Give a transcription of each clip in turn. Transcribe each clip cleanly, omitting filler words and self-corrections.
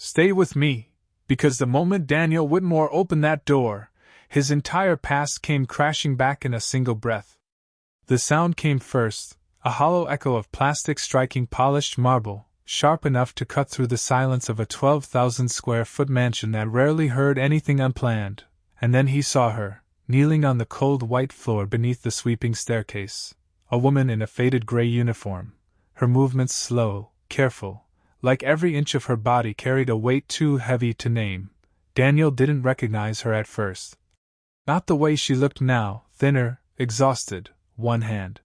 Stay with me, because the moment Daniel Whitmore opened that door, his entire past came crashing back in a single breath. The sound came first, a hollow echo of plastic striking polished marble, sharp enough to cut through the silence of a 12,000-square-foot mansion that rarely heard anything unplanned, and then he saw her, kneeling on the cold white floor beneath the sweeping staircase, a woman in a faded gray uniform, her movements slow, careful, like every inch of her body carried a weight too heavy to name. Daniel didn't recognize her at first. Not the way she looked now, thinner, exhausted, one hand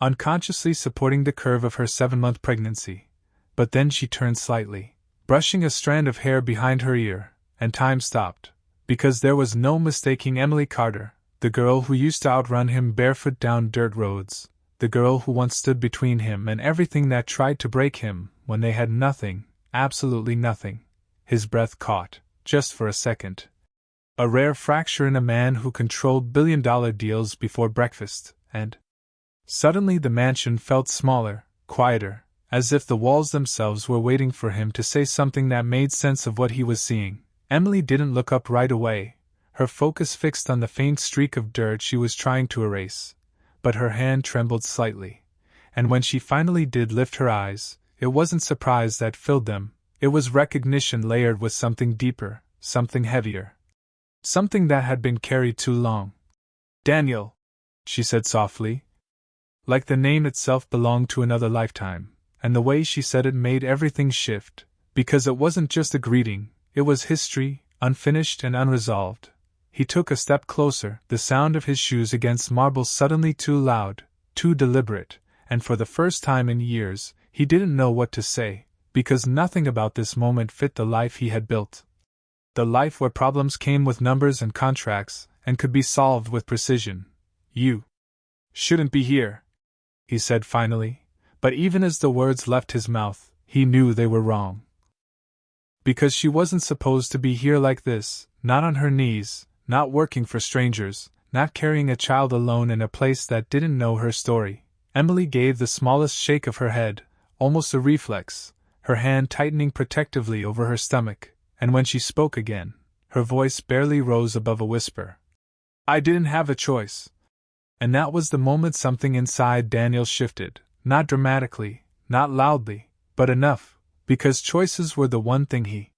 unconsciously supporting the curve of her 7-month pregnancy. But then she turned slightly, brushing a strand of hair behind her ear, and time stopped, because there was no mistaking Emily Carter, the girl who used to outrun him barefoot down dirt roads, the girl who once stood between him and everything that tried to break him when they had nothing, absolutely nothing. His breath caught, just for a second. A rare fracture in a man who controlled billion-dollar deals before breakfast, and suddenly the mansion felt smaller, quieter, as if the walls themselves were waiting for him to say something that made sense of what he was seeing. Emily didn't look up right away, her focus fixed on the faint streak of dirt she was trying to erase, but her hand trembled slightly, and when she finally did lift her eyes, it wasn't surprise that filled them, it was recognition layered with something deeper, something heavier. Something that had been carried too long. "Daniel," she said softly, like the name itself belonged to another lifetime, and the way she said it made everything shift, because it wasn't just a greeting, it was history, unfinished and unresolved. He took a step closer, the sound of his shoes against marble suddenly too loud, too deliberate, and for the first time in years, he didn't know what to say, because nothing about this moment fit the life he had built. The life where problems came with numbers and contracts, and could be solved with precision. "You shouldn't be here," he said finally, but even as the words left his mouth, he knew they were wrong. Because she wasn't supposed to be here like this, not on her knees, not working for strangers, not carrying a child alone in a place that didn't know her story. Emily gave the smallest shake of her head, almost a reflex, her hand tightening protectively over her stomach, and when she spoke again, her voice barely rose above a whisper. "I didn't have a choice." And that was the moment something inside Daniel shifted, not dramatically, not loudly, but enough, because choices were the one thing he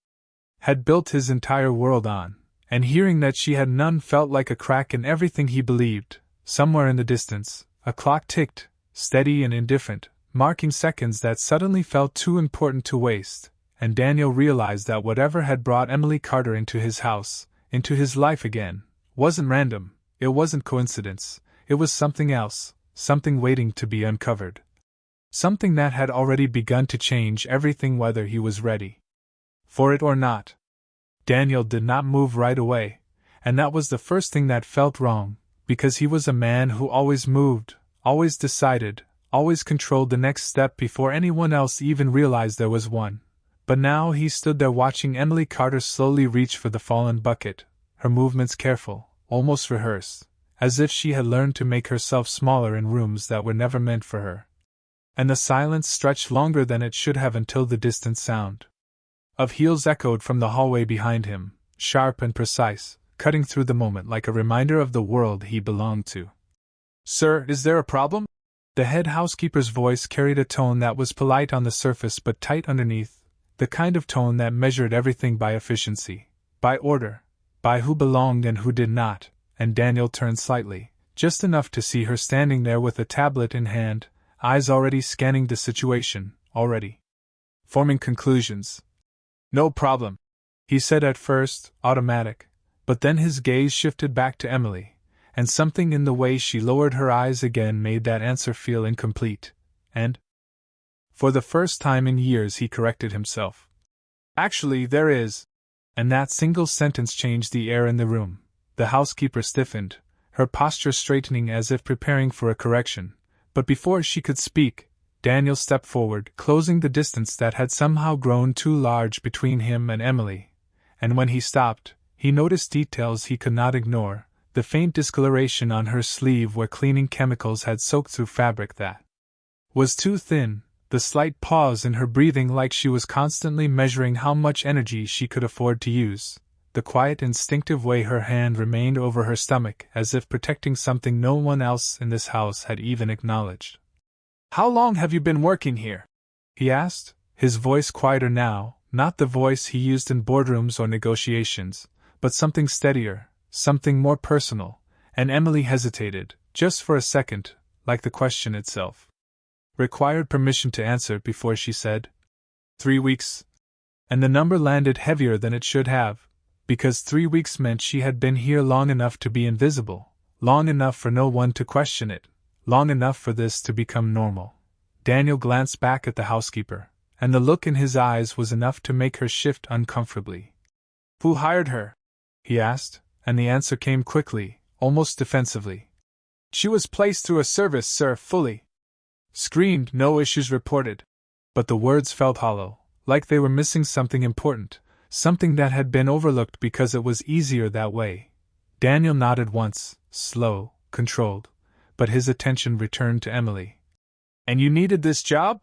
had built his entire world on, and hearing that she had none felt like a crack in everything he believed. Somewhere in the distance, a clock ticked, steady and indifferent, marking seconds that suddenly felt too important to waste, and Daniel realized that whatever had brought Emily Carter into his house, into his life again, wasn't random, it wasn't coincidence, it was something else, something waiting to be uncovered. Something that had already begun to change everything whether he was ready for it or not. Daniel did not move right away, and that was the first thing that felt wrong, because he was a man who always moved, always decided, always controlled the next step before anyone else even realized there was one. But now he stood there watching Emily Carter slowly reach for the fallen bucket, her movements careful, almost rehearsed, as if she had learned to make herself smaller in rooms that were never meant for her. And the silence stretched longer than it should have until the distant sound of heels echoed from the hallway behind him, sharp and precise, cutting through the moment like a reminder of the world he belonged to. "Sir, is there a problem?" The head housekeeper's voice carried a tone that was polite on the surface but tight underneath, the kind of tone that measured everything by efficiency, by order, by who belonged and who did not, and Daniel turned slightly, just enough to see her standing there with a tablet in hand, eyes already scanning the situation, already forming conclusions. "No problem," he said at first, automatic, but then his gaze shifted back to Emily, and something in the way she lowered her eyes again made that answer feel incomplete, and for the first time in years he corrected himself. "Actually, there is." And that single sentence changed the air in the room. The housekeeper stiffened, her posture straightening as if preparing for a correction, but before she could speak, Daniel stepped forward, closing the distance that had somehow grown too large between him and Emily, and when he stopped, he noticed details he could not ignore, the faint discoloration on her sleeve where cleaning chemicals had soaked through fabric that was too thin, the slight pause in her breathing like she was constantly measuring how much energy she could afford to use, the quiet instinctive way her hand remained over her stomach as if protecting something no one else in this house had even acknowledged. "How long have you been working here?" he asked, his voice quieter now, not the voice he used in boardrooms or negotiations, but something steadier, something more personal, and Emily hesitated, just for a second, like the question itself required permission to answer before she said, 3 weeks. And the number landed heavier than it should have, because 3 weeks meant she had been here long enough to be invisible, long enough for no one to question it, long enough for this to become normal. Daniel glanced back at the housekeeper, and the look in his eyes was enough to make her shift uncomfortably. "Who hired her?" he asked, and the answer came quickly, almost defensively. "She was placed through a service, sir, fully screened, no issues reported." But the words felt hollow, like they were missing something important, something that had been overlooked because it was easier that way. Daniel nodded once, slow, controlled, but his attention returned to Emily. "And you needed this job?"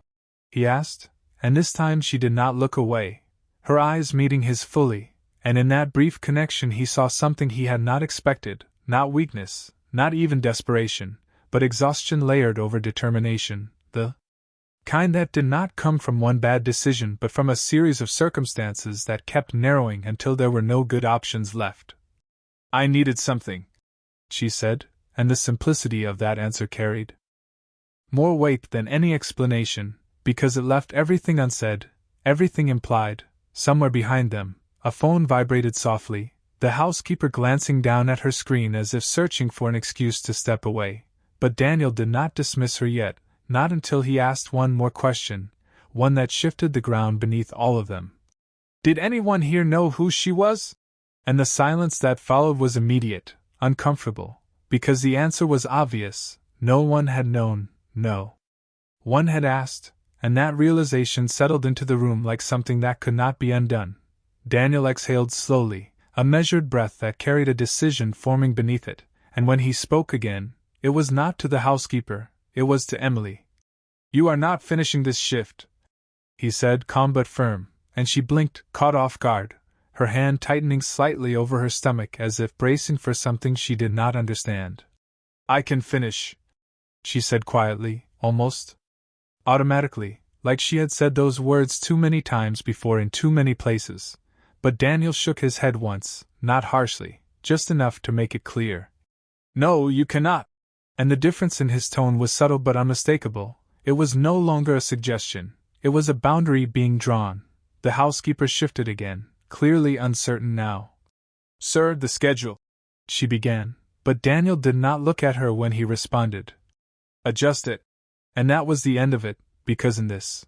he asked, and this time she did not look away, her eyes meeting his fully, and in that brief connection he saw something he had not expected, not weakness, not even desperation, but exhaustion layered over determination, the kind that did not come from one bad decision but from a series of circumstances that kept narrowing until there were no good options left. "I needed something," she said, and the simplicity of that answer carried more weight than any explanation, because it left everything unsaid, everything implied. Somewhere behind them, a phone vibrated softly, the housekeeper glancing down at her screen as if searching for an excuse to step away. But Daniel did not dismiss her yet, not until he asked one more question, one that shifted the ground beneath all of them. "Did anyone here know who she was?" And the silence that followed was immediate, uncomfortable, because the answer was obvious. No one had known, no one had asked, and that realization settled into the room like something that could not be undone. Daniel exhaled slowly, a measured breath that carried a decision forming beneath it, and when he spoke again, it was not to the housekeeper, it was to Emily. "You are not finishing this shift," he said, calm but firm, and she blinked, caught off guard, her hand tightening slightly over her stomach as if bracing for something she did not understand. "I can finish," she said quietly, almost automatically, like she had said those words too many times before in too many places. But Daniel shook his head once, not harshly, just enough to make it clear. "No, you cannot." And the difference in his tone was subtle but unmistakable. It was no longer a suggestion, it was a boundary being drawn. The housekeeper shifted again, clearly uncertain now. "Sir, the schedule," she began, but Daniel did not look at her when he responded. "Adjust it." And that was the end of it, because in this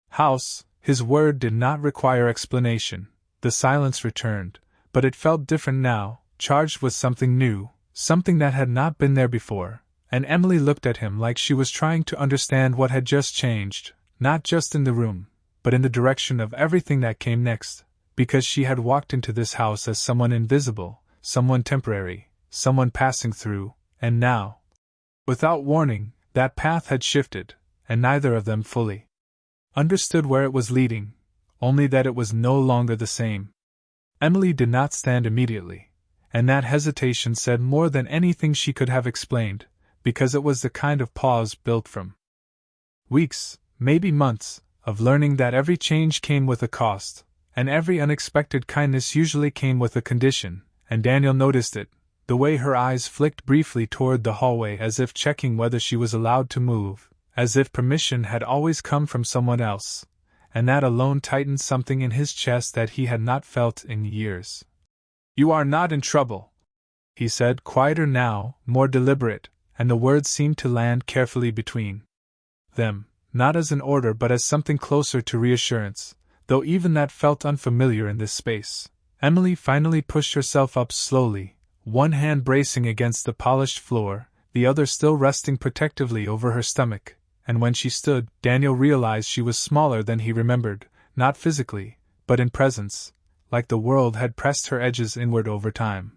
house, his word did not require explanation. The silence returned, but it felt different now, charged with something new, something that had not been there before, and Emily looked at him like she was trying to understand what had just changed, not just in the room, but in the direction of everything that came next, because she had walked into this house as someone invisible, someone temporary, someone passing through, and now, without warning, that path had shifted, and neither of them fully understood where it was leading, only that it was no longer the same. Emily did not stand immediately, and that hesitation said more than anything she could have explained, because it was the kind of pause built from weeks, maybe months, of learning that every change came with a cost, and every unexpected kindness usually came with a condition, and Daniel noticed it, the way her eyes flicked briefly toward the hallway as if checking whether she was allowed to move, as if permission had always come from someone else, and that alone tightened something in his chest that he had not felt in years. "You are not in trouble," he said, quieter now, more deliberate, and the words seemed to land carefully between them, not as an order but as something closer to reassurance, though even that felt unfamiliar in this space. Emily finally pushed herself up slowly, one hand bracing against the polished floor, the other still resting protectively over her stomach, and when she stood, Daniel realized she was smaller than he remembered, not physically, but in presence, like the world had pressed her edges inward over time.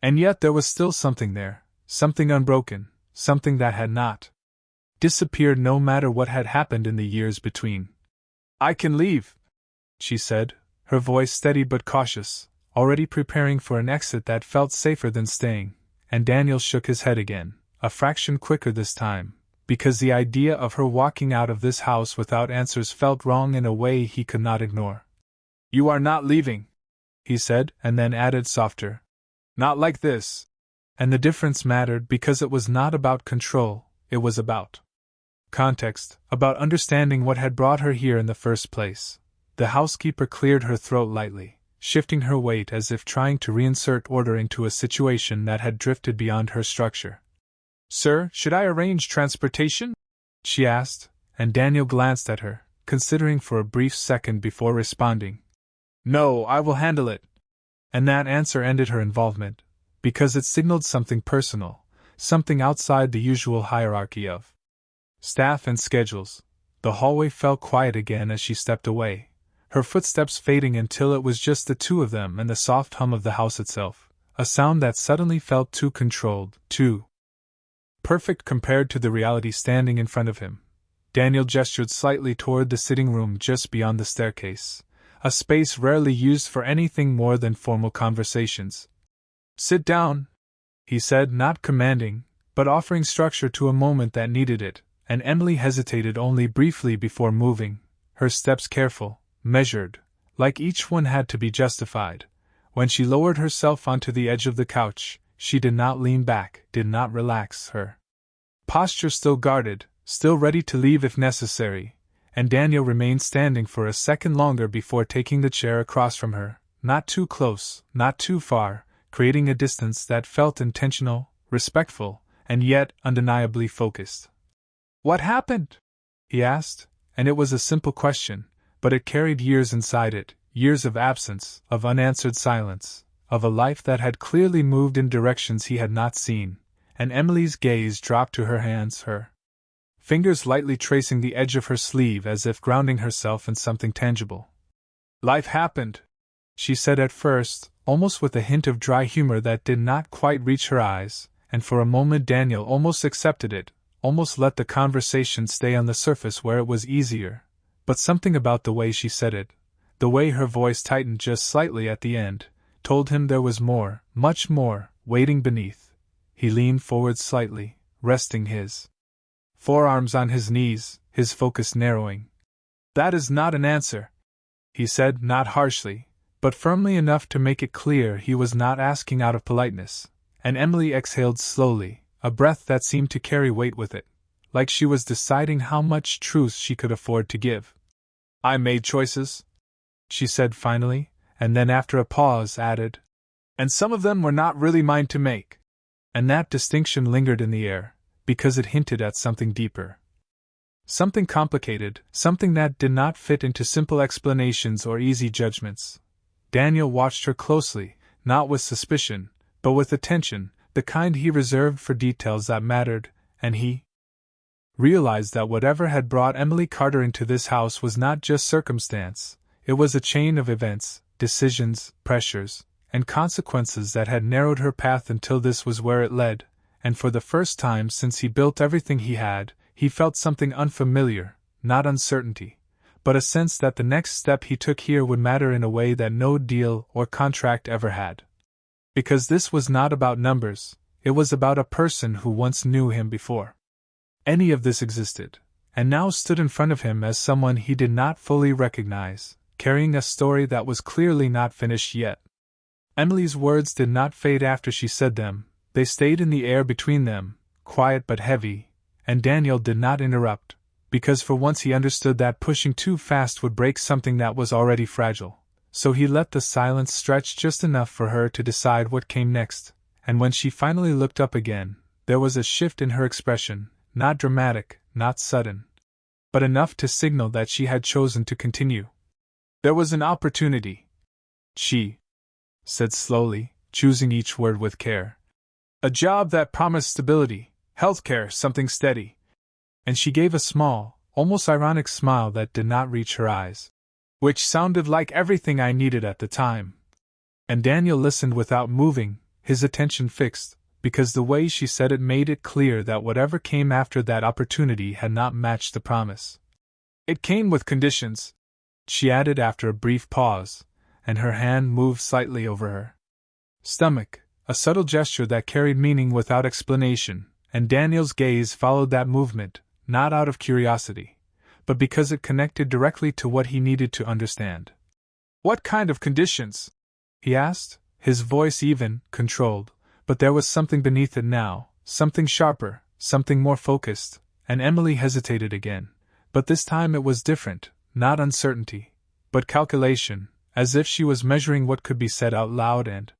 And yet there was still something there, something unbroken, something that had not disappeared no matter what had happened in the years between. "I can leave," she said, her voice steady but cautious, already preparing for an exit that felt safer than staying, and Daniel shook his head again, a fraction quicker this time, because the idea of her walking out of this house without answers felt wrong in a way he could not ignore. "You are not leaving," he said, and then added softer. "Not like this." And the difference mattered because it was not about control, it was about context, about understanding what had brought her here in the first place. The housekeeper cleared her throat lightly, shifting her weight as if trying to reinsert order into a situation that had drifted beyond her structure. "Sir, should I arrange transportation?" she asked, and Daniel glanced at her, considering for a brief second before responding. "No, I will handle it." And that answer ended her involvement, because it signaled something personal, something outside the usual hierarchy of staff and schedules. The hallway fell quiet again as she stepped away, her footsteps fading until it was just the two of them and the soft hum of the house itself, a sound that suddenly felt too controlled, too perfect compared to the reality standing in front of him. Daniel gestured slightly toward the sitting room just beyond the staircase, a space rarely used for anything more than formal conversations. "Sit down," he said, not commanding, but offering structure to a moment that needed it, and Emily hesitated only briefly before moving, her steps careful, measured, like each one had to be justified. When she lowered herself onto the edge of the couch, she did not lean back, did not relax, her posture still guarded, still ready to leave if necessary, and Daniel remained standing for a second longer before taking the chair across from her, not too close, not too far, creating a distance that felt intentional, respectful, and yet undeniably focused. "What happened?" he asked, and it was a simple question, but it carried years inside it, years of absence, of unanswered silence, of a life that had clearly moved in directions he had not seen, and Emily's gaze dropped to her hands, her fingers lightly tracing the edge of her sleeve as if grounding herself in something tangible. "Life happened," she said at first, almost with a hint of dry humor that did not quite reach her eyes, and for a moment Daniel almost accepted it, almost let the conversation stay on the surface where it was easier, but something about the way she said it, the way her voice tightened just slightly at the end, told him there was more, much more, waiting beneath. He leaned forward slightly, resting his forearms on his knees, his focus narrowing. "That is not an answer," he said, not harshly, but firmly enough to make it clear he was not asking out of politeness, and Emily exhaled slowly, a breath that seemed to carry weight with it, like she was deciding how much truth she could afford to give. "I made choices," she said finally, and then after a pause added, "and some of them were not really mine to make." And that distinction lingered in the air, because it hinted at something deeper. Something complicated, something that did not fit into simple explanations or easy judgments. Daniel watched her closely, not with suspicion, but with attention, the kind he reserved for details that mattered, and he realized that whatever had brought Emily Carter into this house was not just circumstance, it was a chain of events, decisions, pressures, and consequences that had narrowed her path until this was where it led, and for the first time since he built everything he had, he felt something unfamiliar, not uncertainty, but a sense that the next step he took here would matter in a way that no deal or contract ever had. Because this was not about numbers, it was about a person who once knew him before any of this existed, and now stood in front of him as someone he did not fully recognize, carrying a story that was clearly not finished yet. Emily's words did not fade after she said them, they stayed in the air between them, quiet but heavy, and Daniel did not interrupt, because for once he understood that pushing too fast would break something that was already fragile, so he let the silence stretch just enough for her to decide what came next, and when she finally looked up again, there was a shift in her expression, not dramatic, not sudden, but enough to signal that she had chosen to continue. "There was an opportunity," she said slowly, choosing each word with care. "A job that promised stability, healthcare, something steady." And she gave a small, almost ironic smile that did not reach her eyes. "Which sounded like everything I needed at the time." And Daniel listened without moving, his attention fixed, because the way she said it made it clear that whatever came after that opportunity had not matched the promise. It came with conditions, she added after a brief pause, and her hand moved slightly over her stomach, a subtle gesture that carried meaning without explanation, and Daniel's gaze followed that movement, not out of curiosity, but because it connected directly to what he needed to understand. "What kind of conditions?" he asked, his voice even, controlled, but there was something beneath it now, something sharper, something more focused, and Emily hesitated again. But this time it was different, not uncertainty, but calculation, as if she was measuring what could be said out loud and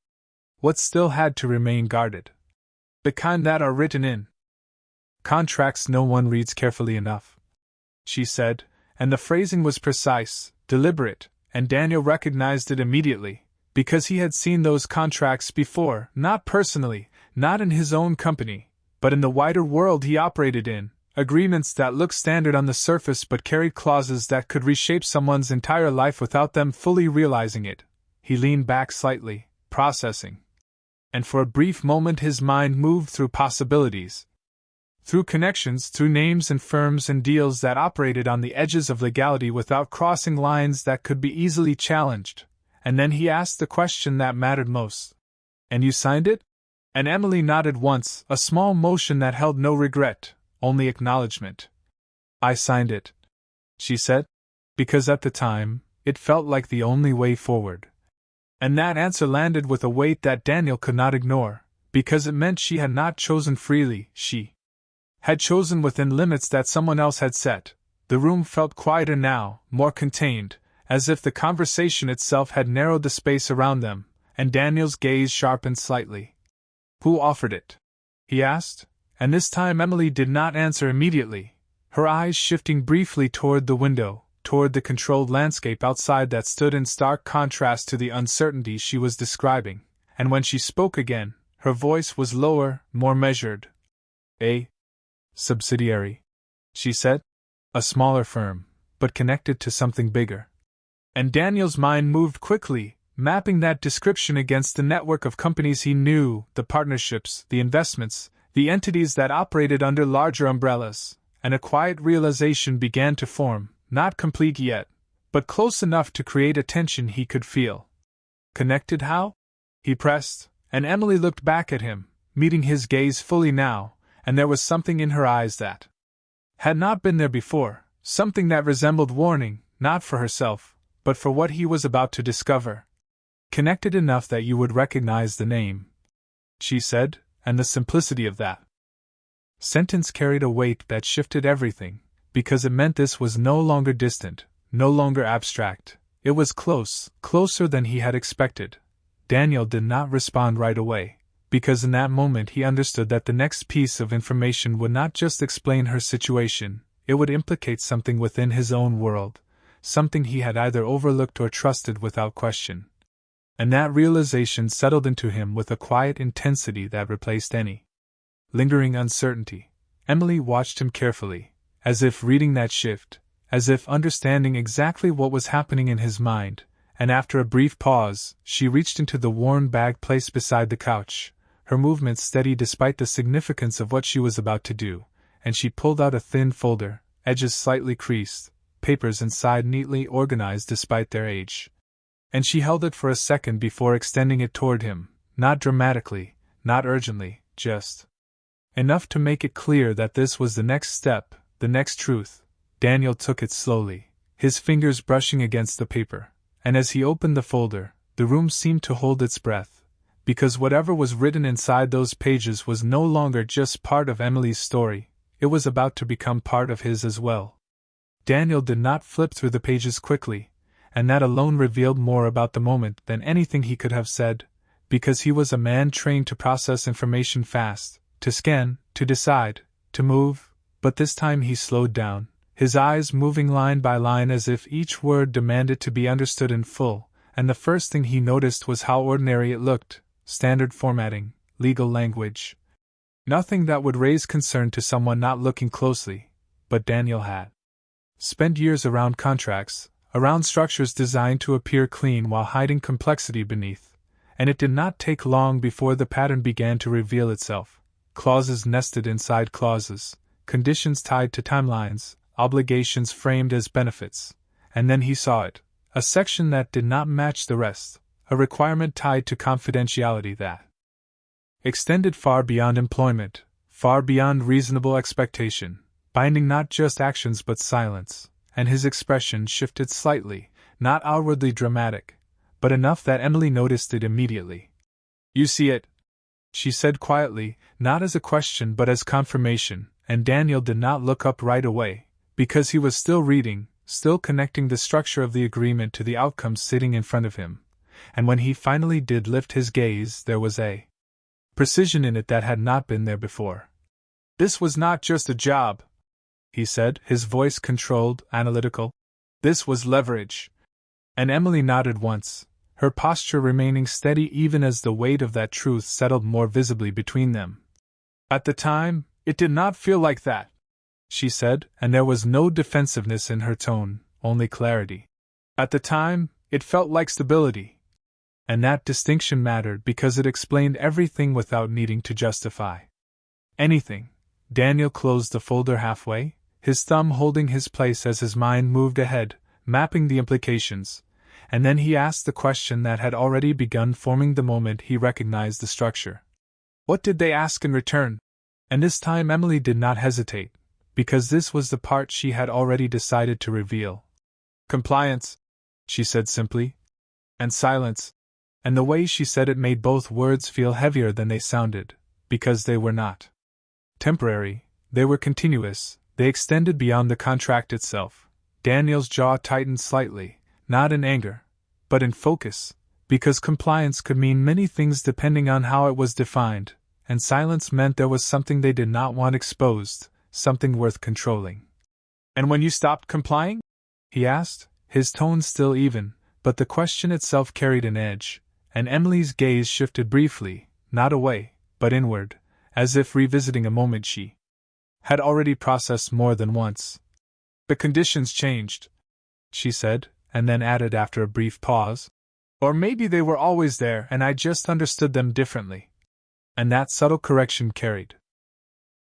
what still had to remain guarded. "The kind that are written in contracts no one reads carefully enough," she said, and the phrasing was precise, deliberate, and Daniel recognized it immediately, because he had seen those contracts before, not personally, not in his own company, but in the wider world he operated in, agreements that looked standard on the surface but carried clauses that could reshape someone's entire life without them fully realizing it. He leaned back slightly, processing. And for a brief moment his mind moved through possibilities. Through connections, through names and firms and deals that operated on the edges of legality without crossing lines that could be easily challenged. And then he asked the question that mattered most. "And you signed it?" And Emily nodded once, a small motion that held no regret, only acknowledgement. "I signed it," she said, because at the time, it felt like the only way forward. And that answer landed with a weight that Daniel could not ignore, because it meant she had not chosen freely, she had chosen within limits that someone else had set. The room felt quieter now, more contained, as if the conversation itself had narrowed the space around them, and Daniel's gaze sharpened slightly. "Who offered it?" he asked, and this time Emily did not answer immediately, her eyes shifting briefly toward the window, toward the controlled landscape outside that stood in stark contrast to the uncertainty she was describing, and when she spoke again, her voice was lower, more measured. "A subsidiary," she said. "A smaller firm, but connected to something bigger." And Daniel's mind moved quickly, mapping that description against the network of companies he knew, the partnerships, the investments, the entities that operated under larger umbrellas, and a quiet realization began to form, not complete yet, but close enough to create a tension he could feel. "Connected how?" he pressed, and Emily looked back at him, meeting his gaze fully now, and there was something in her eyes that had not been there before, something that resembled warning, not for herself, but for what he was about to discover. "Connected enough that you would recognize the name," she said, and the simplicity of that sentence carried a weight that shifted everything, because it meant this was no longer distant, no longer abstract. It was close, closer than he had expected. Daniel did not respond right away, because in that moment he understood that the next piece of information would not just explain her situation, it would implicate something within his own world, something he had either overlooked or trusted without question. And that realization settled into him with a quiet intensity that replaced any lingering uncertainty. Emily watched him carefully, as if reading that shift, as if understanding exactly what was happening in his mind, and after a brief pause, she reached into the worn bag placed beside the couch, her movements steady despite the significance of what she was about to do, and she pulled out a thin folder, edges slightly creased, papers inside neatly organized despite their age. And she held it for a second before extending it toward him, not dramatically, not urgently, just enough to make it clear that this was the next step, the next truth. Daniel took it slowly, his fingers brushing against the paper, and as he opened the folder, the room seemed to hold its breath, because whatever was written inside those pages was no longer just part of Emily's story, it was about to become part of his as well. Daniel did not flip through the pages quickly, and that alone revealed more about the moment than anything he could have said, because he was a man trained to process information fast, to scan, to decide, to move, but this time he slowed down, his eyes moving line by line as if each word demanded to be understood in full, and the first thing he noticed was how ordinary it looked, standard formatting, legal language. Nothing that would raise concern to someone not looking closely, but Daniel had spent years around contracts, around structures designed to appear clean while hiding complexity beneath, and it did not take long before the pattern began to reveal itself. Clauses nested inside clauses, conditions tied to timelines, obligations framed as benefits. And then he saw it. A section that did not match the rest, a requirement tied to confidentiality that extended far beyond employment, far beyond reasonable expectation, binding not just actions but silence, and his expression shifted slightly, not outwardly dramatic, but enough that Emily noticed it immediately. "You see it?" she said quietly, not as a question but as confirmation, and Daniel did not look up right away, because he was still reading, still connecting the structure of the agreement to the outcomes sitting in front of him, and when he finally did lift his gaze, there was a precision in it that had not been there before. "This was not just a job," he said, his voice controlled, analytical. "This was leverage." And Emily nodded once, her posture remaining steady even as the weight of that truth settled more visibly between them. "At the time, it did not feel like that," she said, and there was no defensiveness in her tone, only clarity. "At the time, it felt like stability." And that distinction mattered because it explained everything without needing to justify anything. Daniel closed the folder halfway, his thumb holding his place as his mind moved ahead, mapping the implications, and then he asked the question that had already begun forming the moment he recognized the structure. "What did they ask in return?" And this time Emily did not hesitate, because this was the part she had already decided to reveal. "Compliance," she said simply. "And silence." And the way she said it made both words feel heavier than they sounded, because they were not temporary, they were continuous, they extended beyond the contract itself. Daniel's jaw tightened slightly, not in anger, but in focus, because compliance could mean many things depending on how it was defined, and silence meant there was something they did not want exposed, something worth controlling. "And when you stopped complying?" he asked, his tone still even, but the question itself carried an edge, and Emily's gaze shifted briefly, not away, but inward, as if revisiting a moment she had already processed more than once. "The conditions changed," she said, and then added after a brief pause. "Or maybe they were always there and I just understood them differently." And that subtle correction carried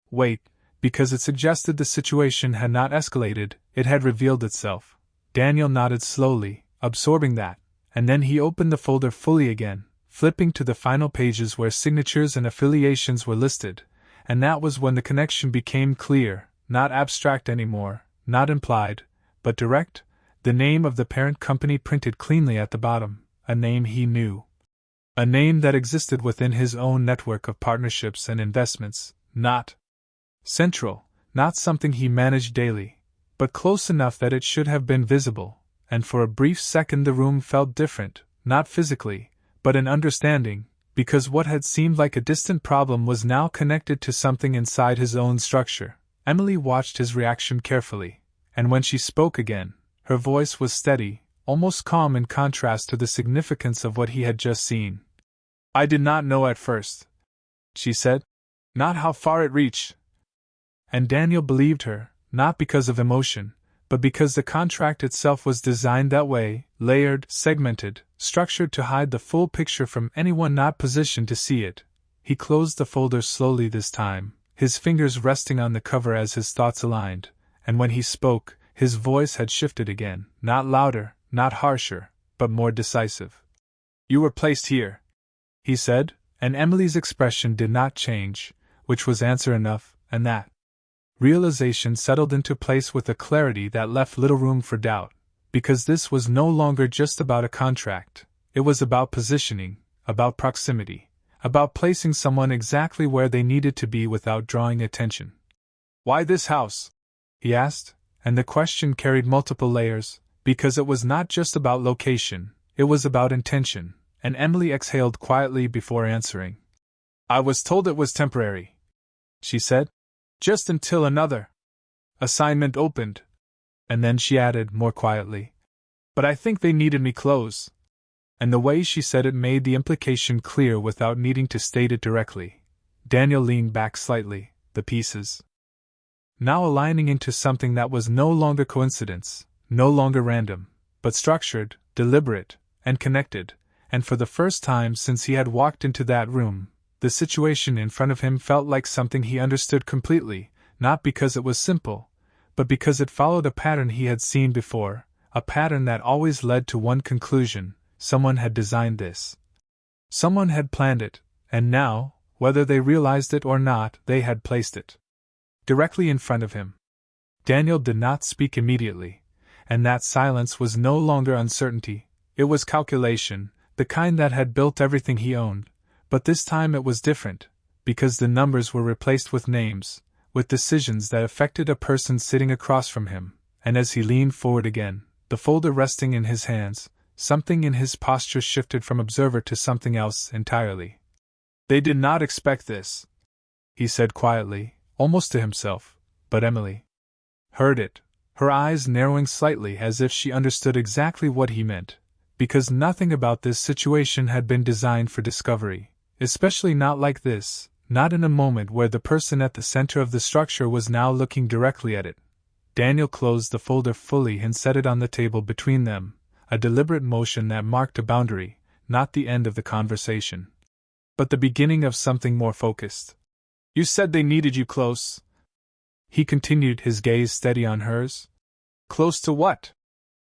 weight, because it suggested the situation had not escalated, it had revealed itself. Daniel nodded slowly, absorbing that, and then he opened the folder fully again, flipping to the final pages where signatures and affiliations were listed, and that was when the connection became clear, not abstract anymore, not implied, but direct, the name of the parent company printed cleanly at the bottom, a name he knew. A name that existed within his own network of partnerships and investments, not central, not something he managed daily, but close enough that it should have been visible, and for a brief second the room felt different, not physically, but in understanding, because what had seemed like a distant problem was now connected to something inside his own structure. Emily watched his reaction carefully, and when she spoke again, her voice was steady, almost calm in contrast to the significance of what he had just seen. "I did not know at first," she said. "Not how far it reached." And Daniel believed her, not because of emotion, but because the contract itself was designed that way, layered, segmented, structured to hide the full picture from anyone not positioned to see it. He closed the folder slowly this time, his fingers resting on the cover as his thoughts aligned, and when he spoke, his voice had shifted again, not louder, not harsher, but more decisive. "You were placed here," he said, and Emily's expression did not change, which was answer enough, and that realization settled into place with a clarity that left little room for doubt, because this was no longer just about a contract, it was about positioning, about proximity, about placing someone exactly where they needed to be without drawing attention. "Why this house?" he asked, and the question carried multiple layers, because it was not just about location, it was about intention, and Emily exhaled quietly before answering. "I was told it was temporary," she said. "Just until another assignment opened." And then she added, more quietly, "But I think they needed me close." And the way she said it made the implication clear without needing to state it directly. Daniel leaned back slightly, the pieces now aligning into something that was no longer coincidence, no longer random, but structured, deliberate, and connected, and for the first time since he had walked into that room, the situation in front of him felt like something he understood completely, not because it was simple, but because it followed a pattern he had seen before, a pattern that always led to one conclusion: someone had designed this. Someone had planned it, and now, whether they realized it or not, they had placed it directly in front of him. Daniel did not speak immediately, and that silence was no longer uncertainty, it was calculation, the kind that had built everything he owned, but this time it was different, because the numbers were replaced with names, with decisions that affected a person sitting across from him, and as he leaned forward again, the folder resting in his hands, something in his posture shifted from observer to something else entirely. "They did not expect this," he said quietly, almost to himself, but Emily heard it, her eyes narrowing slightly as if she understood exactly what he meant, because nothing about this situation had been designed for discovery, especially not like this, not in a moment where the person at the center of the structure was now looking directly at it. Daniel closed the folder fully and set it on the table between them, a deliberate motion that marked a boundary, not the end of the conversation, but the beginning of something more focused. "You said they needed you close," he continued, his gaze steady on hers. "Close to what?"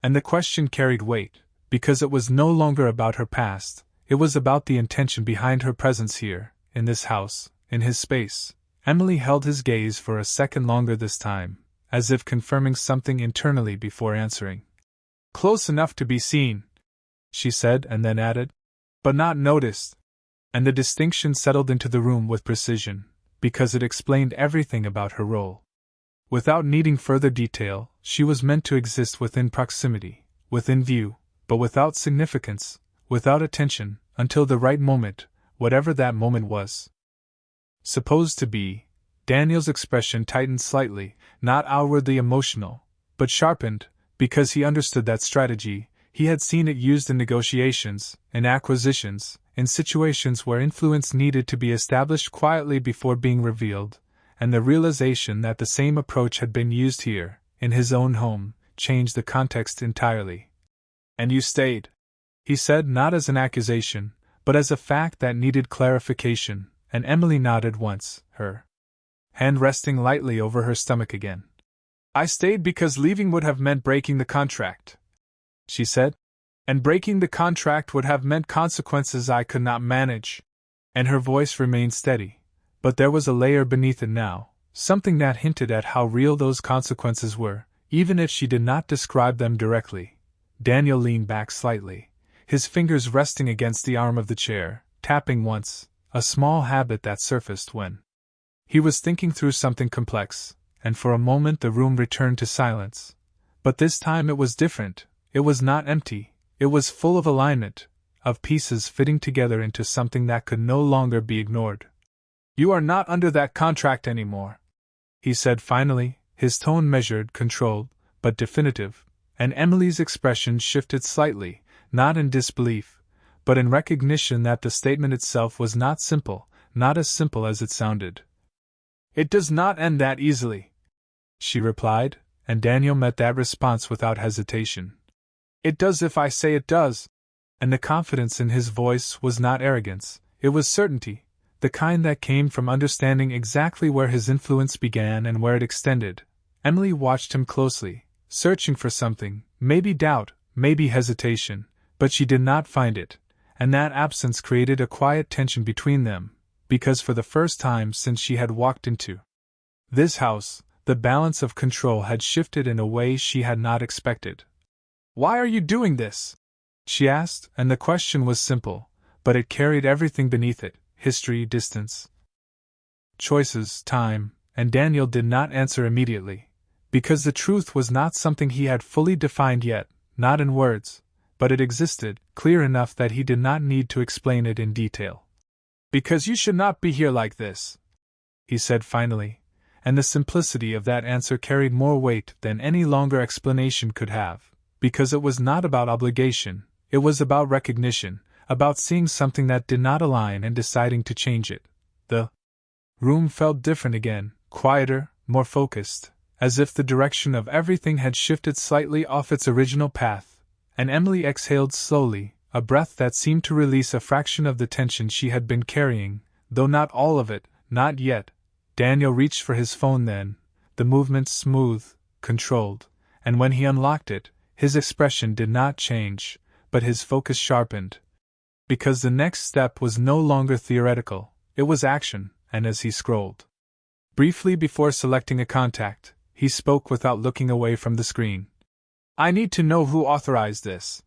And the question carried weight, because it was no longer about her past, it was about the intention behind her presence here, in this house, in his space. Emily held his gaze for a second longer this time, as if confirming something internally before answering. "Close enough to be seen," she said, and then added, "but not noticed." And the distinction settled into the room with precision, because it explained everything about her role. Without needing further detail, she was meant to exist within proximity, within view, but without significance, without attention, until the right moment, whatever that moment was supposed to be. Daniel's expression tightened slightly, not outwardly emotional, but sharpened, because he understood that strategy. He had seen it used in negotiations, in acquisitions, in situations where influence needed to be established quietly before being revealed, and the realization that the same approach had been used here, in his own home, changed the context entirely. "And you stayed," he said, not as an accusation, but as a fact that needed clarification, and Emily nodded once, her hand resting lightly over her stomach again. "I stayed because leaving would have meant breaking the contract," she said. "And breaking the contract would have meant consequences I could not manage." And her voice remained steady, but there was a layer beneath it now, something that hinted at how real those consequences were, even if she did not describe them directly. Daniel leaned back slightly, his fingers resting against the arm of the chair, tapping once, a small habit that surfaced when he was thinking through something complex, and for a moment the room returned to silence. But this time it was different. It was not empty, it was full of alignment, of pieces fitting together into something that could no longer be ignored. "You are not under that contract anymore," he said finally, his tone measured, controlled, but definitive, and Emily's expression shifted slightly, not in disbelief, but in recognition that the statement itself was not simple, not as simple as it sounded. "It does not end that easily," she replied, and Daniel met that response without hesitation. "It does if I say it does." And the confidence in his voice was not arrogance, it was certainty, the kind that came from understanding exactly where his influence began and where it extended. Emily watched him closely, searching for something, maybe doubt, maybe hesitation, but she did not find it, and that absence created a quiet tension between them, because for the first time since she had walked into this house, the balance of control had shifted in a way she had not expected. "Why are you doing this?" she asked, and the question was simple, but it carried everything beneath it: history, distance, choices, time, and Daniel did not answer immediately, because the truth was not something he had fully defined yet, not in words, but it existed, clear enough that he did not need to explain it in detail. "Because you should not be here like this," he said finally, and the simplicity of that answer carried more weight than any longer explanation could have, because it was not about obligation, it was about recognition, about seeing something that did not align and deciding to change it. The room felt different again, quieter, more focused, as if the direction of everything had shifted slightly off its original path, and Emily exhaled slowly, a breath that seemed to release a fraction of the tension she had been carrying, though not all of it, not yet. Daniel reached for his phone then, the movements smooth, controlled, and when he unlocked it, his expression did not change, but his focus sharpened. Because the next step was no longer theoretical, it was action, and as he scrolled briefly before selecting a contact, he spoke without looking away from the screen. "I need to know who authorized this,"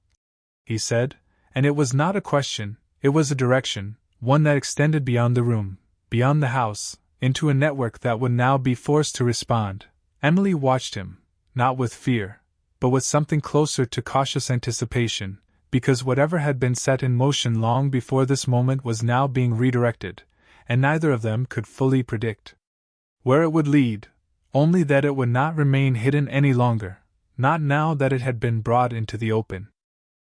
he said, and it was not a question, it was a direction, one that extended beyond the room, beyond the house, into a network that would now be forced to respond. Emily watched him, not with fear, but with something closer to cautious anticipation, because whatever had been set in motion long before this moment was now being redirected, and neither of them could fully predict where it would lead, only that it would not remain hidden any longer, not now that it had been brought into the open.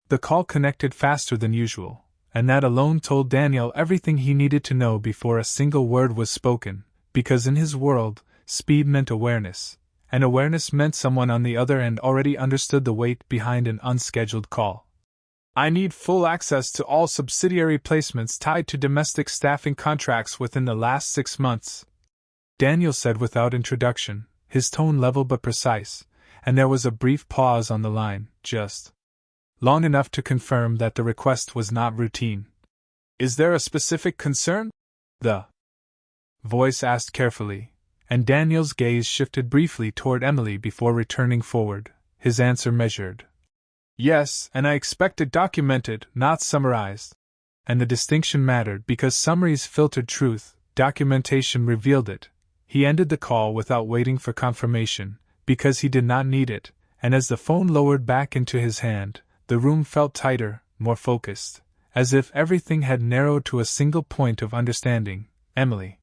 The call connected faster than usual, and that alone told Daniel everything he needed to know before a single word was spoken, because in his world, speed meant awareness, and awareness meant someone on the other end already understood the weight behind an unscheduled call. "I need full access to all subsidiary placements tied to domestic staffing contracts within the last 6 months," Daniel said without introduction, his tone level but precise, and there was a brief pause on the line, just long enough to confirm that the request was not routine. "Is there a specific concern?" the voice asked carefully, and Daniel's gaze shifted briefly toward Emily before returning forward, his answer measured. "Yes, and I expect it documented, not summarized." And the distinction mattered because summaries filtered truth, documentation revealed it. He ended the call without waiting for confirmation, because he did not need it, and as the phone lowered back into his hand, the room felt tighter, more focused, as if everything had narrowed to a single point of understanding. Emily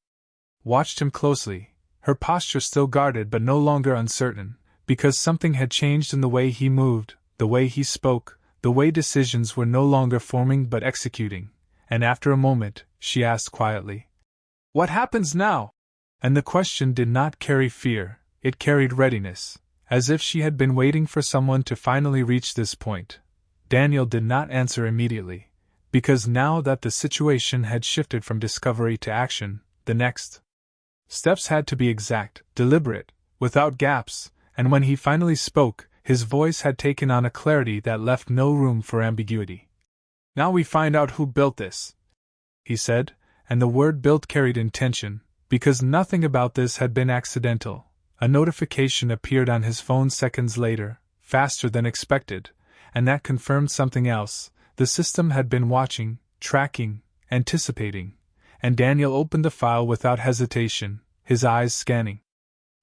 watched him closely, her posture still guarded but no longer uncertain, because something had changed in the way he moved, the way he spoke, the way decisions were no longer forming but executing, and after a moment, she asked quietly, "What happens now?" And the question did not carry fear, it carried readiness, as if she had been waiting for someone to finally reach this point. Daniel did not answer immediately, because now that the situation had shifted from discovery to action, the next steps had to be exact, deliberate, without gaps, and when he finally spoke, his voice had taken on a clarity that left no room for ambiguity. "Now we find out who built this," he said, and the word built carried intention, because nothing about this had been accidental. A notification appeared on his phone seconds later, faster than expected, and that confirmed something else. The system had been watching, tracking, anticipating, and Daniel opened the file without hesitation, his eyes scanning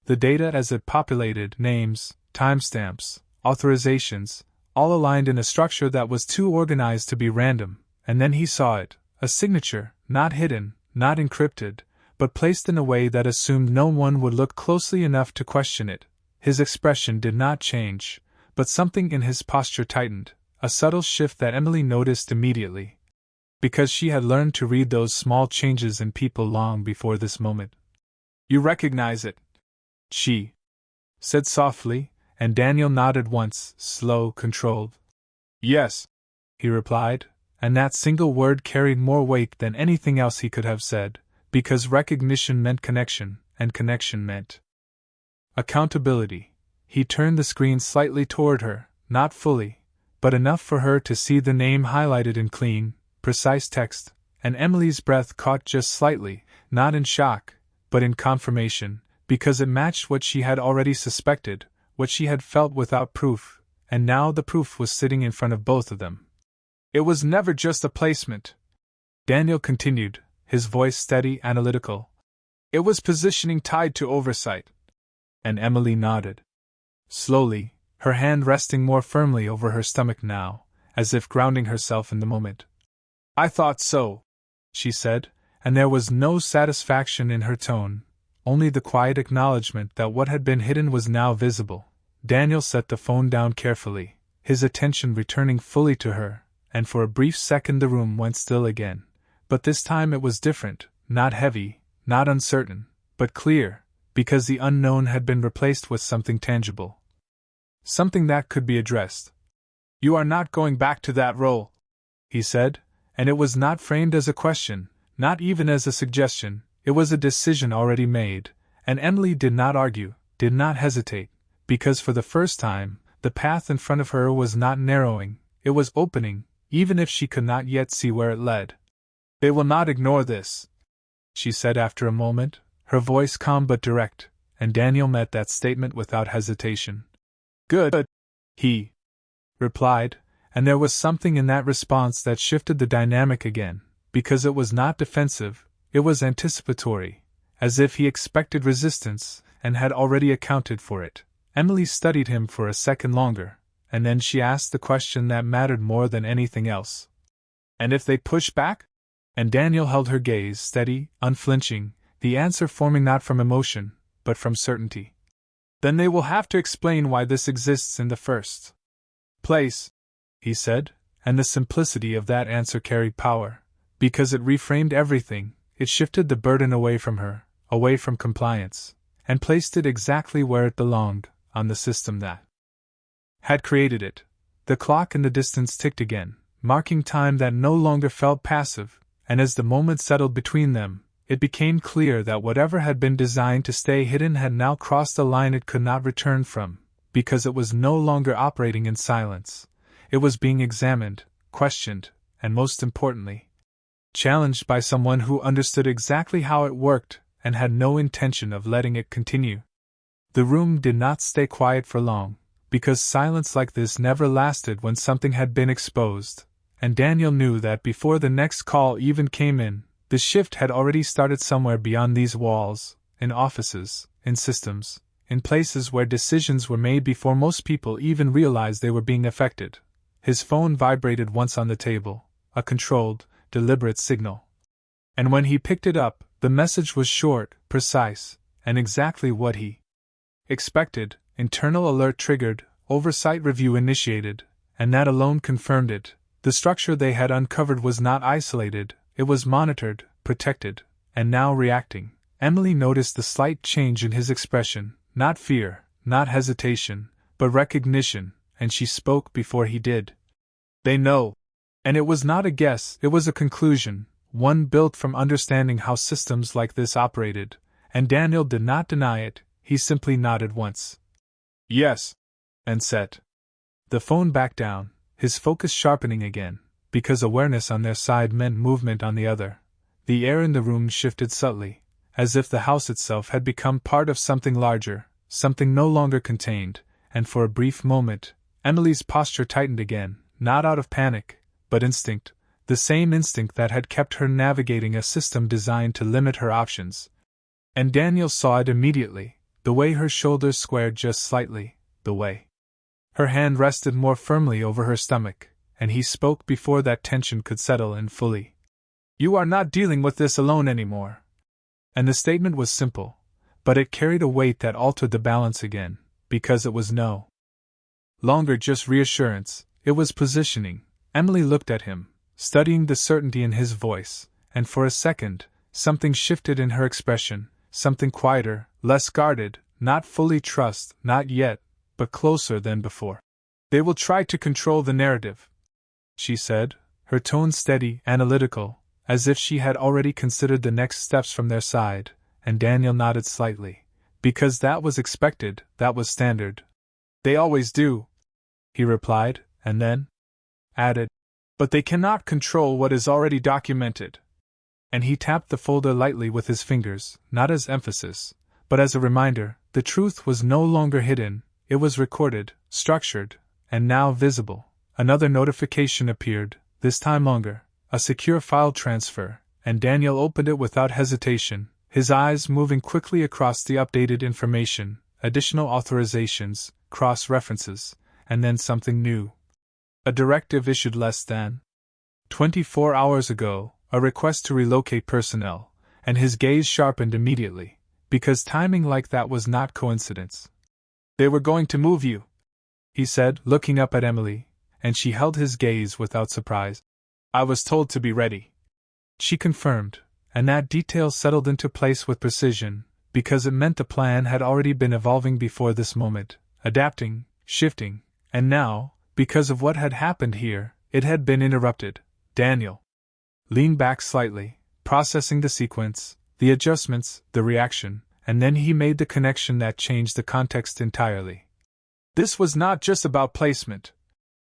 the data as it populated, names, timestamps, authorizations, all aligned in a structure that was too organized to be random, and then he saw it, a signature, not hidden, not encrypted, but placed in a way that assumed no one would look closely enough to question it. His expression did not change, but something in his posture tightened, a subtle shift that Emily noticed immediately, because she had learned to read those small changes in people long before this moment. "You recognize it?" she said softly, and Daniel nodded once, slow, controlled. "Yes," he replied, and that single word carried more weight than anything else he could have said, because recognition meant connection, and connection meant accountability. He turned the screen slightly toward her, not fully, but enough for her to see the name highlighted in clean, precise text, and Emily's breath caught just slightly, not in shock, but in confirmation, because it matched what she had already suspected, what she had felt without proof, and now the proof was sitting in front of both of them. "It was never just a placement," Daniel continued, his voice steady, analytical. "It was positioning tied to oversight." And Emily nodded. Slowly, her hand resting more firmly over her stomach now, as if grounding herself in the moment. "I thought so," she said, and there was no satisfaction in her tone, only the quiet acknowledgement that what had been hidden was now visible. Daniel set the phone down carefully, his attention returning fully to her, and for a brief second the room went still again. But this time it was different, not heavy, not uncertain, but clear, because the unknown had been replaced with something tangible. Something that could be addressed. "You are not going back to that role," he said, and it was not framed as a question, not even as a suggestion, it was a decision already made, and Emily did not argue, did not hesitate, because for the first time, the path in front of her was not narrowing, it was opening, even if she could not yet see where it led. They will not ignore this, she said after a moment, her voice calm but direct, and Daniel met that statement without hesitation. Good, he replied, and there was something in that response that shifted the dynamic again, because it was not defensive, it was anticipatory, as if he expected resistance and had already accounted for it. Emily studied him for a second longer, and then she asked the question that mattered more than anything else. And if they push back? And Daniel held her gaze steady, unflinching, the answer forming not from emotion, but from certainty. Then they will have to explain why this exists in the first place, he said, and the simplicity of that answer carried power, because it reframed everything, it shifted the burden away from her, away from compliance, and placed it exactly where it belonged, on the system that had created it. The clock in the distance ticked again, marking time that no longer felt passive, and as the moment settled between them, it became clear that whatever had been designed to stay hidden had now crossed a line it could not return from, because it was no longer operating in silence. It was being examined, questioned, and most importantly, challenged by someone who understood exactly how it worked and had no intention of letting it continue. The room did not stay quiet for long, because silence like this never lasted when something had been exposed, and Daniel knew that before the next call even came in, the shift had already started somewhere beyond these walls, in offices, in systems, in places where decisions were made before most people even realized they were being affected. His phone vibrated once on the table, a controlled, deliberate signal. And when he picked it up, the message was short, precise, and exactly what he expected. Internal alert triggered, oversight review initiated, and that alone confirmed it. The structure they had uncovered was not isolated, it was monitored, protected, and now reacting. Emily noticed the slight change in his expression, not fear, not hesitation, but recognition, and she spoke before he did. They know. And it was not a guess, it was a conclusion, one built from understanding how systems like this operated, and Daniel did not deny it, he simply nodded once. Yes. And set the phone back down, his focus sharpening again, because awareness on their side meant movement on the other. The air in the room shifted subtly, as if the house itself had become part of something larger, something no longer contained, and for a brief moment, Emily's posture tightened again, not out of panic, but instinct, the same instinct that had kept her navigating a system designed to limit her options. And Daniel saw it immediately, the way her shoulders squared just slightly, the way her hand rested more firmly over her stomach, and he spoke before that tension could settle in fully. You are not dealing with this alone anymore. And the statement was simple, but it carried a weight that altered the balance again, because it was no longer just reassurance, it was positioning. Emily looked at him, studying the certainty in his voice, and for a second, something shifted in her expression, something quieter, less guarded, not fully trust, not yet, but closer than before. They will try to control the narrative, she said, her tone steady, analytical, as if she had already considered the next steps from their side, and Daniel nodded slightly, because that was expected, that was standard. They always do, he replied, and then added, but they cannot control what is already documented. And he tapped the folder lightly with his fingers, not as emphasis, but as a reminder. The truth was no longer hidden, it was recorded, structured, and now visible. Another notification appeared, this time longer, a secure file transfer, and Daniel opened it without hesitation, his eyes moving quickly across the updated information, additional authorizations, cross-references, and then something new. A directive issued less than 24 hours ago, a request to relocate personnel, and his gaze sharpened immediately, because timing like that was not coincidence. They were going to move you, he said, looking up at Emily, and she held his gaze without surprise. I was told to be ready, she confirmed, and that detail settled into place with precision, because it meant the plan had already been evolving before this moment, adapting, shifting, and now, because of what had happened here, it had been interrupted. Daniel leaned back slightly, processing the sequence, the adjustments, the reaction, and then he made the connection that changed the context entirely. This was not just about placement,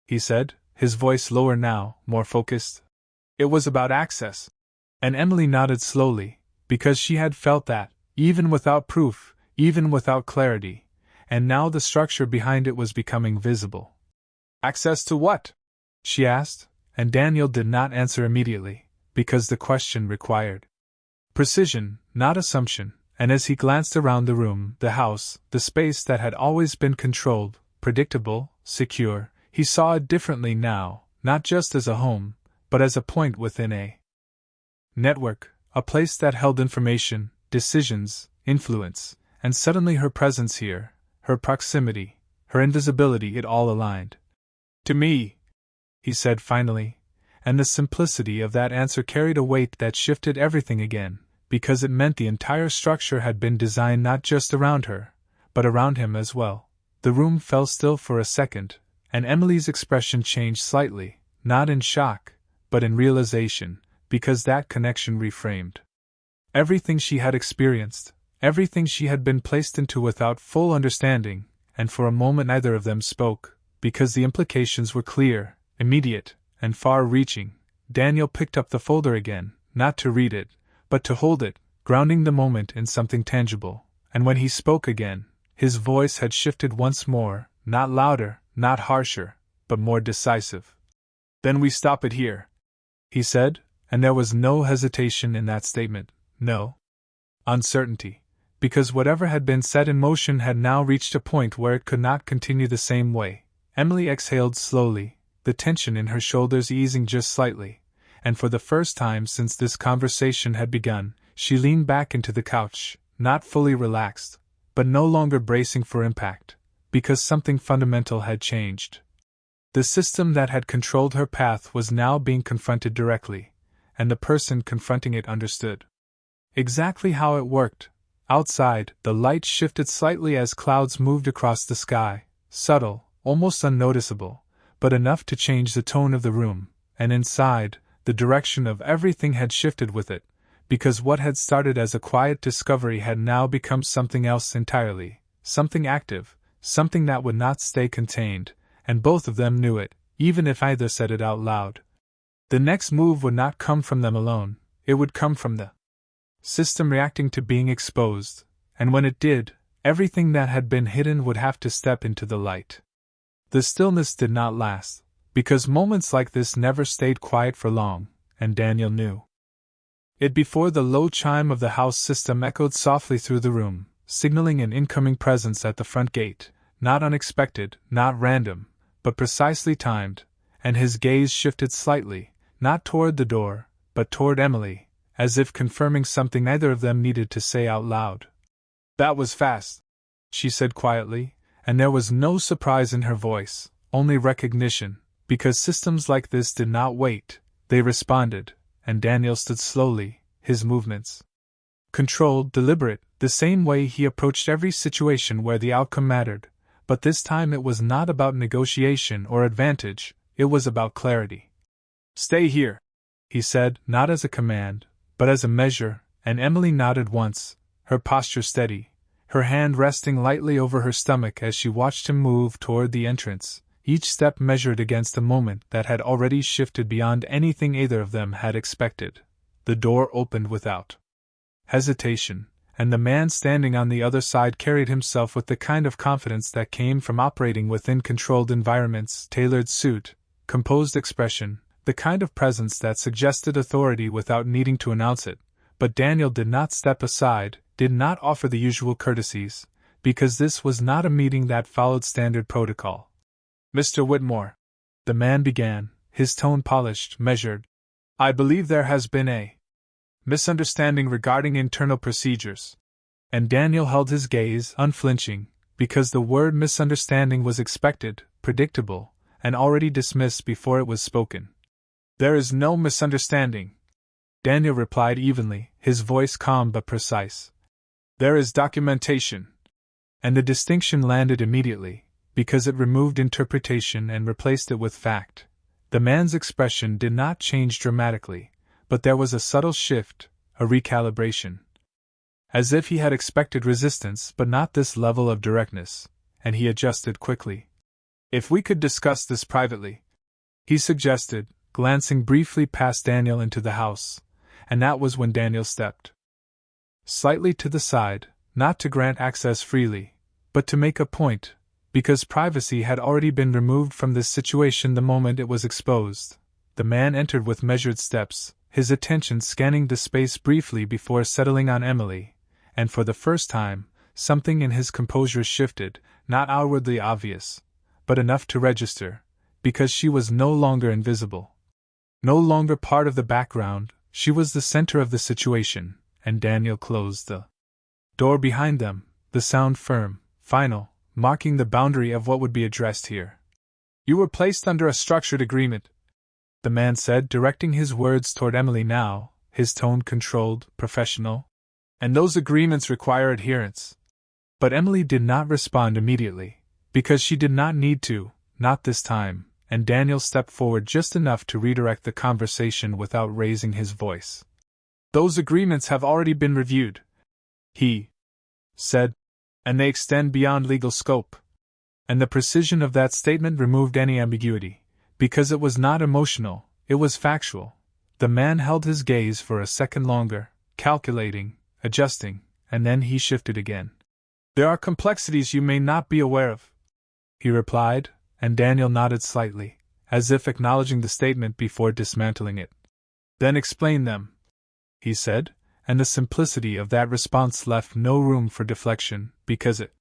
he said, his voice lower now, more focused. It was about access. And Emily nodded slowly, because she had felt that, even without proof, even without clarity, and now the structure behind it was becoming visible. Access to what? She asked, and Daniel did not answer immediately, because the question required precision, not assumption, and as he glanced around the room, the house, the space that had always been controlled, predictable, secure, he saw it differently now, not just as a home, but as a point within a network, a place that held information, decisions, influence, and suddenly her presence here, her proximity, her invisibility, it all aligned. To me, he said finally, and the simplicity of that answer carried a weight that shifted everything again, because it meant the entire structure had been designed not just around her, but around him as well. The room fell still for a second, and Emily's expression changed slightly, not in shock, but in realization, because that connection reframed everything she had experienced, everything she had been placed into without full understanding, and for a moment neither of them spoke, because the implications were clear, immediate, and far-reaching. Daniel picked up the folder again, not to read it, but to hold it, grounding the moment in something tangible, and when he spoke again, his voice had shifted once more, not louder, not harsher, but more decisive. Then we stop it here, he said, and there was no hesitation in that statement, no uncertainty, because whatever had been set in motion had now reached a point where it could not continue the same way. Emily exhaled slowly, the tension in her shoulders easing just slightly, and for the first time since this conversation had begun, she leaned back into the couch, not fully relaxed, but no longer bracing for impact, because something fundamental had changed. The system that had controlled her path was now being confronted directly, and the person confronting it understood exactly how it worked. Outside, the light shifted slightly as clouds moved across the sky, subtle, almost unnoticeable, but enough to change the tone of the room, and inside, the direction of everything had shifted with it, because what had started as a quiet discovery had now become something else entirely, something active, something that would not stay contained, and both of them knew it, even if either said it out loud. The next move would not come from them alone, it would come from the system reacting to being exposed, and when it did, everything that had been hidden would have to step into the light. The stillness did not last, because moments like this never stayed quiet for long, and Daniel knew it before the low chime of the house system echoed softly through the room, signaling an incoming presence at the front gate, not unexpected, not random, but precisely timed, and his gaze shifted slightly, not toward the door, but toward Emily, as if confirming something neither of them needed to say out loud. That was fast, she said quietly, and there was no surprise in her voice, only recognition, because systems like this did not wait, they responded, and Daniel stood slowly, his movements controlled, deliberate, the same way he approached every situation where the outcome mattered, but this time it was not about negotiation or advantage, it was about clarity. Stay here, he said, not as a command, but as a measure, and Emily nodded once, her posture steady, her hand resting lightly over her stomach as she watched him move toward the entrance, each step measured against a moment that had already shifted beyond anything either of them had expected. The door opened without hesitation, and the man standing on the other side carried himself with the kind of confidence that came from operating within controlled environments, tailored suit, composed expression, the kind of presence that suggested authority without needing to announce it. But Daniel did not step aside, did not offer the usual courtesies, because this was not a meeting that followed standard protocol. Mr. Whitmore, the man began, his tone polished, measured. I believe there has been a misunderstanding regarding internal procedures. And Daniel held his gaze, unflinching, because the word misunderstanding was expected, predictable, and already dismissed before it was spoken. There is no misunderstanding, Daniel replied evenly, his voice calm but precise. There is documentation. And the distinction landed immediately, because it removed interpretation and replaced it with fact. The man's expression did not change dramatically, but there was a subtle shift, a recalibration. As if he had expected resistance but not this level of directness, and he adjusted quickly. "If we could discuss this privately," he suggested, glancing briefly past Daniel into the house, and that was when Daniel stepped slightly to the side, not to grant access freely, but to make a point, because privacy had already been removed from this situation the moment it was exposed. The man entered with measured steps, his attention scanning the space briefly before settling on Emily, and for the first time, something in his composure shifted, not outwardly obvious, but enough to register, because she was no longer invisible. No longer part of the background, she was the center of the situation, and Daniel closed the door behind them, the sound firm, final, marking the boundary of what would be addressed here. "You were placed under a structured agreement," the man said, directing his words toward Emily now, his tone controlled, professional. "And those agreements require adherence." But Emily did not respond immediately, because she did not need to, not this time, and Daniel stepped forward just enough to redirect the conversation without raising his voice. "Those agreements have already been reviewed," he said, "and they extend beyond legal scope." And the precision of that statement removed any ambiguity, because it was not emotional, it was factual. The man held his gaze for a second longer, calculating, adjusting, and then he shifted again. "There are complexities you may not be aware of," he replied, and Daniel nodded slightly, as if acknowledging the statement before dismantling it. "Then explain them," he said, and the simplicity of that response left no room for deflection, because it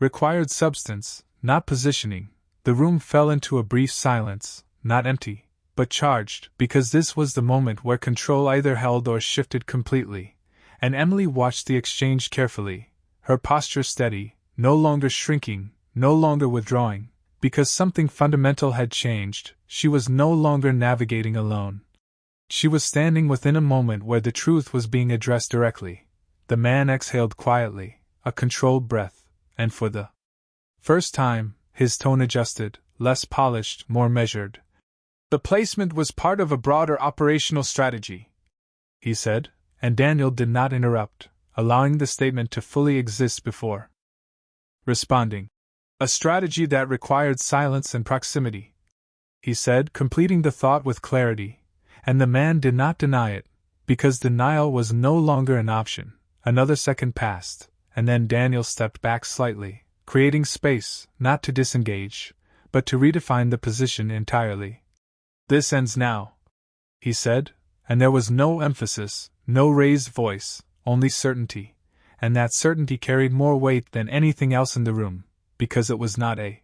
required substance, not positioning. The room fell into a brief silence, not empty, but charged, because this was the moment where control either held or shifted completely, and Emily watched the exchange carefully, her posture steady, no longer shrinking, no longer withdrawing, because something fundamental had changed. She was no longer navigating alone. She was standing within a moment where the truth was being addressed directly. The man exhaled quietly, a controlled breath, and for the first time, his tone adjusted, less polished, more measured. "The placement was part of a broader operational strategy," he said, and Daniel did not interrupt, allowing the statement to fully exist before responding. "A strategy that required silence and proximity," he said, completing the thought with clarity. And the man did not deny it, because denial was no longer an option. Another second passed, and then Daniel stepped back slightly, creating space, not to disengage, but to redefine the position entirely. "This ends now," he said, and there was no emphasis, no raised voice, only certainty, and that certainty carried more weight than anything else in the room, because it was not a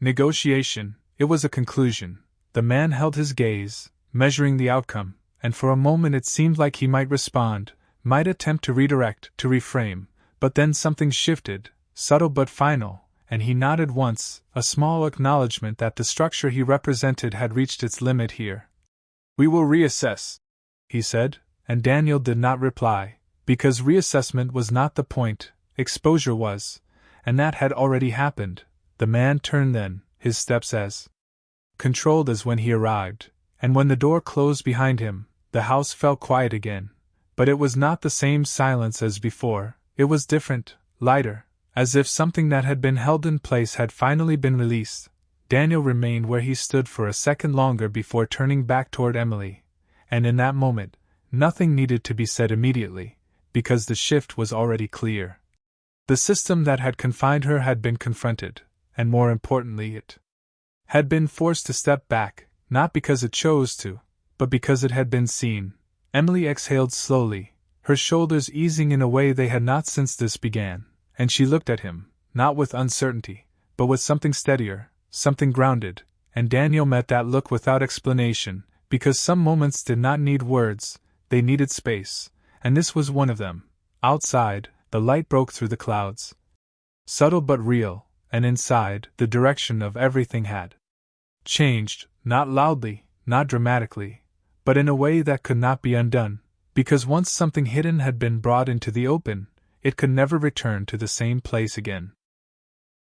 negotiation, it was a conclusion. The man held his gaze, measuring the outcome, and for a moment it seemed like he might respond, might attempt to redirect, to reframe, but then something shifted, subtle but final, and he nodded once, a small acknowledgement that the structure he represented had reached its limit here. "We will reassess," he said, and Daniel did not reply, because reassessment was not the point, exposure was, and that had already happened. The man turned then, his steps as controlled as when he arrived, and when the door closed behind him, the house fell quiet again. But it was not the same silence as before, it was different, lighter, as if something that had been held in place had finally been released. Daniel remained where he stood for a second longer before turning back toward Emily, and in that moment, nothing needed to be said immediately, because the shift was already clear. The system that had confined her had been confronted, and more importantly, it had been forced to step back, not because it chose to, but because it had been seen. Emily exhaled slowly, her shoulders easing in a way they had not since this began, and she looked at him, not with uncertainty, but with something steadier, something grounded, and Daniel met that look without explanation, because some moments did not need words, they needed space, and this was one of them. Outside, the light broke through the clouds. Subtle but real, and inside, the direction of everything had changed, not loudly, not dramatically, but in a way that could not be undone, because once something hidden had been brought into the open, it could never return to the same place again.